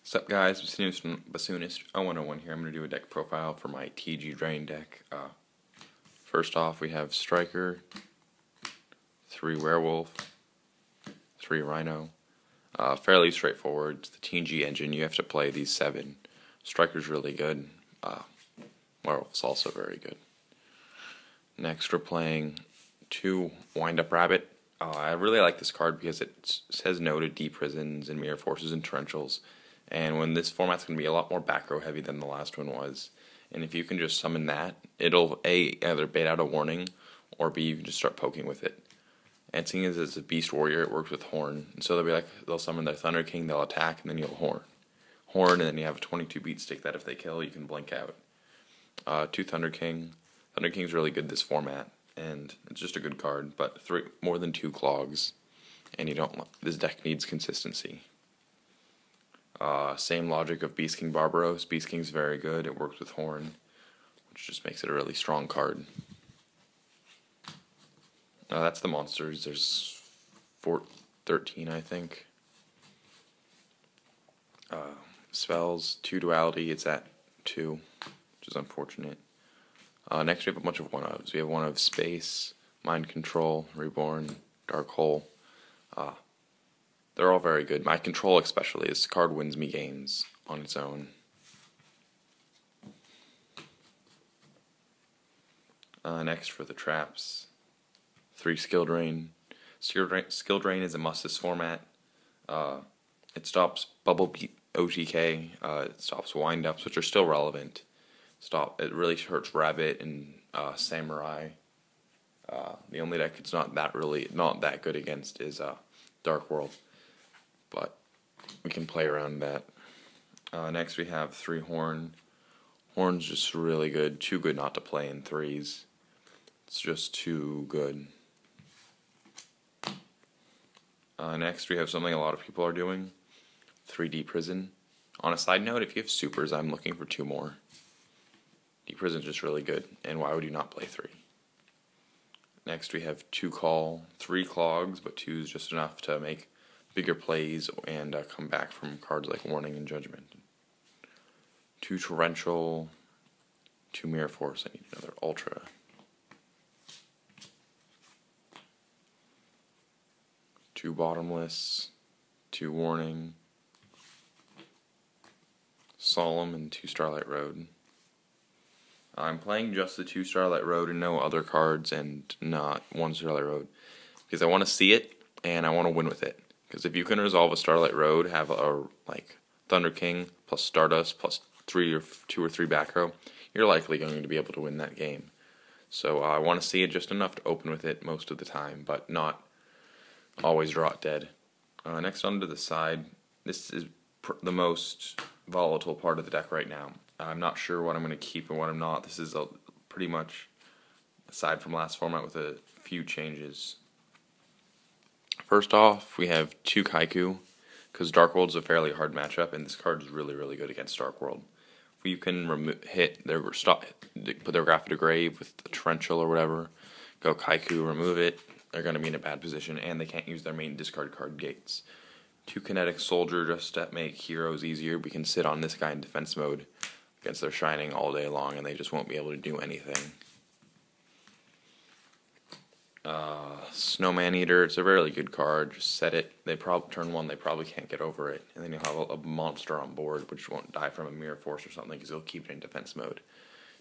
Sup guys, Bassoonist 0101 here. I'm going to do a deck profile for my TG Drain deck. First off, we have Striker, 3 Werewolf, 3 Rhino. Fairly straightforward. It's the TG engine. You have to play these 7. Striker's really good. Werewolf's also very good. Next, we're playing 2 Wind Up Rabbit. I really like this card because it says no to Deep Prisons and Mirror Forces and Torrentials. And when this format's going to be a lot more back row heavy than the last one was. And if you can just summon that, it'll A, either bait out a warning, or B, you can just start poking with it. And seeing as it's a Beast Warrior, it works with Horn. And so they'll summon their Thunder King, they'll attack, and then you'll Horn. Horn, and then you have a 22 beat stick that if they kill, you can blink out. 2 Thunder King. Thunder King's really good this format, and it's just a good card, but more than 2 Clogs. And this deck needs consistency. Same logic of Beast King Barbaros. Beast King's very good. It works with Horn, which just makes it a really strong card. That's the monsters. There's 13, I think. Spells, 2 Duality. It's at 2, which is unfortunate. Next we have a bunch of 1-ofs. We have 1 of Space, Mind Control, Reborn, Dark Hole. They're all very good. My Control especially. This card wins me games on its own. Next for the traps, 3 Skill Drain. Skill Drain is a must this format. It stops Bubble Beat OTK. It stops Wind Ups, which are still relevant. It really hurts Rabbit and Samurai. The only deck it's not that good against is Dark World. But we can play around that. Next we have 3 Horn. Horn's just really good. Too good not to play in 3s. It's just too good. Next we have something a lot of people are doing. 3 Deep Prison. On a side note, if you have supers, I'm looking for 2 more. Deep Prison's just really good, and why would you not play 3? Next we have 2 Call, 3 Clogs, but 2 is just enough to make bigger plays and come back from cards like Warning and Judgment. 2 Torrential, 2 Mirror Force. I need another Ultra. 2 Bottomless, 2 Warning, Solemn, and 2 Starlight Road. I'm playing just the 2 Starlight Road and no other cards, and not 1 Starlight Road, because I want to see it and I want to win with it. Because if you can resolve a Starlight Road, have a Thunder King plus Stardust plus 2 or 3 back row, you're likely going to be able to win that game. So I want to see it just enough to open with it most of the time, but not always draw it dead. Next onto the side, this is the most volatile part of the deck right now. I'm not sure what I'm going to keep and what I'm not. This is pretty much, aside from last format, with a few changes. First off, we have 2 Kaiku, because Dark World's a fairly hard matchup, and this card is really, really good against Dark World. If you can put their Graph to Grave with the Torrential or whatever, go Kaiku, remove it, they're going to be in a bad position, and they can't use their main discard card Gates. 2 Kinetic Soldier just to make heroes easier. We can sit on this guy in defense mode against their Shining all day long, and they just won't be able to do anything. Snowman Eater, it's a really good card. Just set it. Turn 1, they probably can't get over it. And then you'll have a monster on board, which won't die from a Mirror Force or something, because you'll keep it in defense mode.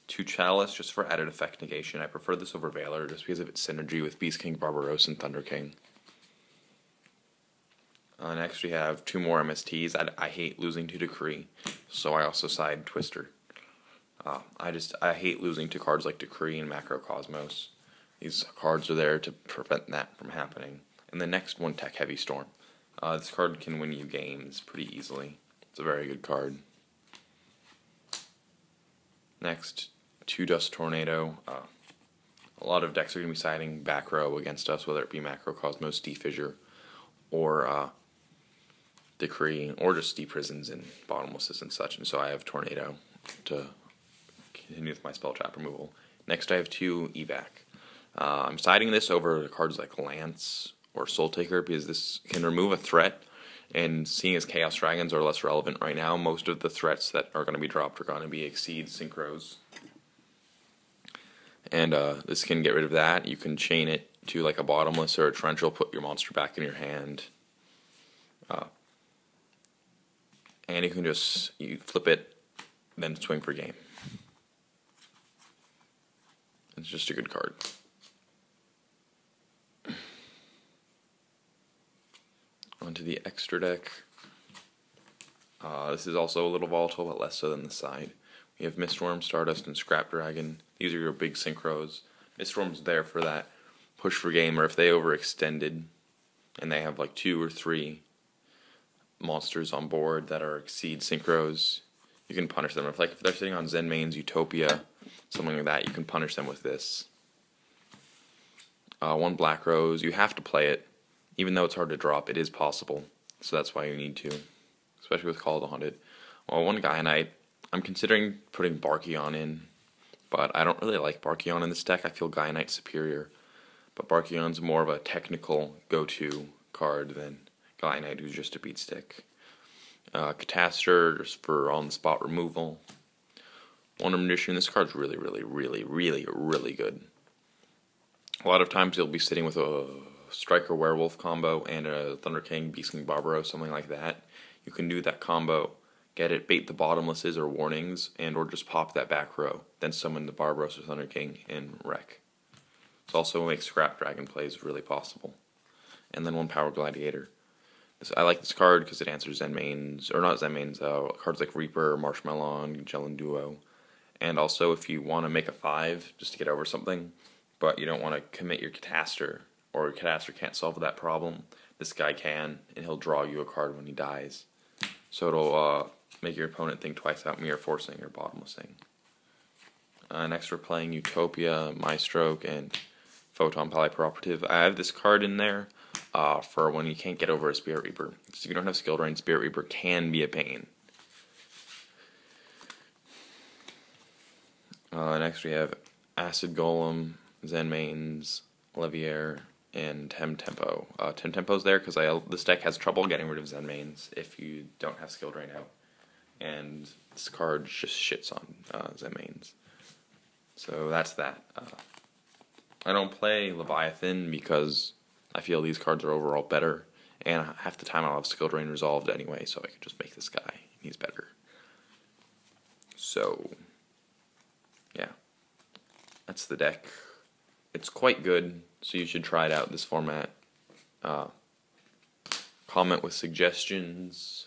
2 Chalice, just for added effect negation. I prefer this over Valor, just because of its synergy with Beast King, Barbaros, and Thunder King. Next we have 2 more MSTs. I hate losing to Decree, so I also side Twister. I hate losing to cards like Decree and Macrocosmos. These cards are there to prevent that from happening. And the next one, Tech Heavy Storm. This card can win you games pretty easily. It's a very good card. Next, 2 Dust Tornado. A lot of decks are going to be siding back row against us, whether it be Macrocosmos, Defissure, or Decree, or just Deep Prisons and Bottomlesses and such. And so I have Tornado to continue with my spell trap removal. Next I have 2 Evac. I'm siding this over cards like Lance or Soul Taker because this can remove a threat And seeing as Chaos Dragons are less relevant right now, most of the threats that are going to be dropped are going to be Exceed Synchros. And this can get rid of that. You can chain it to like a Bottomless or a Torrential, put your monster back in your hand. And you can just you flip it, then swing for game. It's just a good card. Onto the extra deck. This is also a little volatile, but less so than the side. We have Mistworm, Stardust, and Scrap Dragon. These are your big synchros. Mistworm's there for that push for game, or if they overextended and they have like 2 or 3 monsters on board that are Exceed synchros, you can punish them. If they're sitting on Zenmain's Utopia, something like that, you can punish them with this. 1 Black Rose. You have to play it. Even though it's hard to drop, it is possible. So that's why you need to. Especially with Call of the Haunted. Well, 1 Gaia Knight. I'm considering putting Barkion in. But I don't really like Barkion in this deck. I feel Gaia Knight's superior. But Barkion's more of a technical go-to card than Gaia Knight, who's just a beat stick. Catastor, just for on-the-spot removal. Wonder Magician. This card's really, really, really, really, really good. A lot of times you'll be sitting with a Striker Werewolf combo and a Thunder King, Beast King Barbaro, something like that. You can do that combo, get it, bait the Bottomlesses or Warnings, and or just pop that back row. Then summon the Barbaros or Thunder King and wreck. It also makes Scrap Dragon plays really possible. And then 1 Power Gladiator. I like this card because it answers Zenmain's, or not Zenmain's, cards like Reaper, Marshmallow, Gelin Duo. And also if you want to make a 5 just to get over something, but you don't want to commit your Catastor, or your Catastor can't solve that problem, this guy can, and he'll draw you a card when he dies. So it'll make your opponent think twice about Mirror Forcing or Bottomlessing. Next we're playing Utopia, Maestroke, and Photon Polyproperative. I have this card in there for when you can't get over a Spirit Reaper. So if you don't have Skill Drain, Spirit Reaper can be a pain. Next we have Acid Golem, Zenmain's, Leviair, and Temtempo. Temtempo's there because this deck has trouble getting rid of Zenmain's if you don't have Skill Drain out. And this card just shits on Zenmain's. So that's that. I don't play Leviathan because I feel these cards are overall better, and half the time I'll have Skill Drain resolved anyway, so I can just make this guy. He's better. So, yeah. That's the deck. It's quite good, so you should try it out, this format. Comment with suggestions.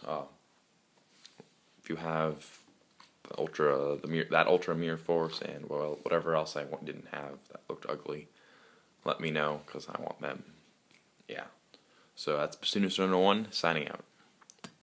If you have that Ultra Mirror Force and well, whatever else I didn't have that looked ugly, let me know because I want them. Yeah. So that's Bassoonist 101 signing out.